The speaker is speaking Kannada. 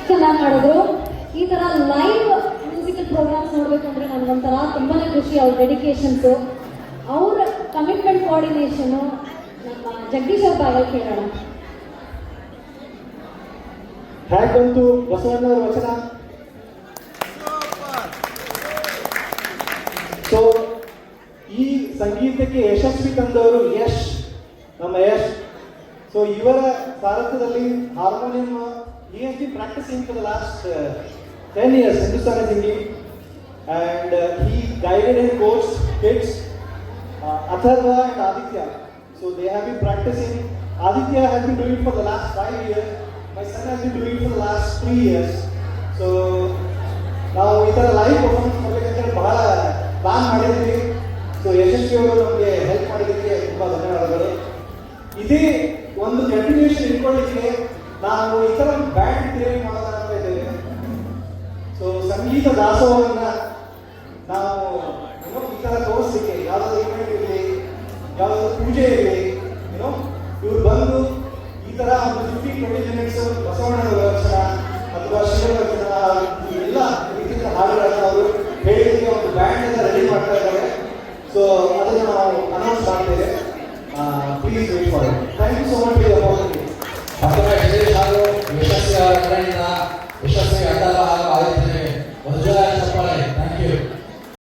ಚೆನ್ನಾಗಿ ಮಾಡಿದ್ರು. ಈ ತರ ಲೈವ್ ಮ್ಯೂಸಿಕಲ್ ಪ್ರೋಗ್ರಾಮ್ಸ್ ನೋಡ್ಬೇಕಂದ್ರೆ ನನಗೊಂಥರ ತುಂಬಾನೇ ಖುಷಿ. ಅವ್ರ ಡೆಡಿಕೇಶನ್ಸು, ಅವ್ರ ಕಮಿಟ್ಮೆಂಟ್, ಕೋಆರ್ಡಿನೇಷನು ನಮ್ಮ ಜಗದೀಶ್ ಅವ್ರ ಬಾಯಲ್ಲಿ ಕೇಳೋಣ. ಹೇಗಂತೂ ಬಸವಣ್ಣವರ ವಚನ. ಸೊ ಈ ಸಂಗೀತಕ್ಕೆ ಯಶಸ್ವಿ ತಂದವರು ಯಶ್, ನಮ್ಮ ಯಶ್. ಸೊ ಇವರ ಸಾರಥ್ಯದಲ್ಲಿ harmonium he has been practicing for the last 10 years Hindustani singing, and he guided and coached kids Atharva and Aditya. So they have been practicing. Aditya has been doing it for the last 5 years. My son has been doing it for the last 3 years. So now itara live performance ಮಾಡಬೇಕಂತ ಬಹಳ ಪ್ಲಾನ್ ಮಾಡಿದ್ವಿ. ಸೊ ಯಶಸ್ವಿ ಅವರು ನಮಗೆ ಹೆಲ್ಪ್ ಮಾಡಿದ್ದಕ್ಕೆ ತುಂಬಾ ಧನ್ಯವಾದಗಳು. ಇದೇ ಒಂದು ಕಂಟಿನ್ಯೂಷನ್ ಇಟ್ಕೊಳ್ಳಿಕ್ಕೆ ನಾವು ಈ ಥರ ಬ್ಯಾಂಡ್ ಕ್ರಿಯೇಟ್ ಮಾಡೋದಾಗ್ತಾ ಇದ್ದೇವೆ. ಸೊ ಸಂಗೀತ ದಾಸೋಹವನ್ನ ನಾವು ಈ ಥರ ತೋರಿಸ್ಲಿಕ್ಕೆ, ಯಾವುದಾದ್ರು ಇವೆಂಟ್ ಇರಲಿ, ಯಾವುದಾದ್ರು ಪೂಜೆ ಇರಲಿ, ಇವ್ರು ಬಂದು ಈ ಥರ ಒಂದು 15-20 ಮಿನಿಟ್ಸ್ ಬಸವಣ್ಣನ ವಚನ ಅಥವಾ ಶಿವನ ವಚನ ಎಲ್ಲ ರೀತಿಯ ಹಾಡುಗಳನ್ನ ಅವರು ಹೇಳಲಿಕ್ಕೆ ಒಂದು ಬ್ಯಾಂಡ್ ಎಲ್ಲ ರೆಡಿ ಮಾಡ್ತಾ ಇದ್ದಾರೆ. ಸೊ ಅದನ್ನು ನಾವು ಅನೌನ್ಸ್ ಮಾಡ್ತೇವೆ. Please wait for it. Thank you so much.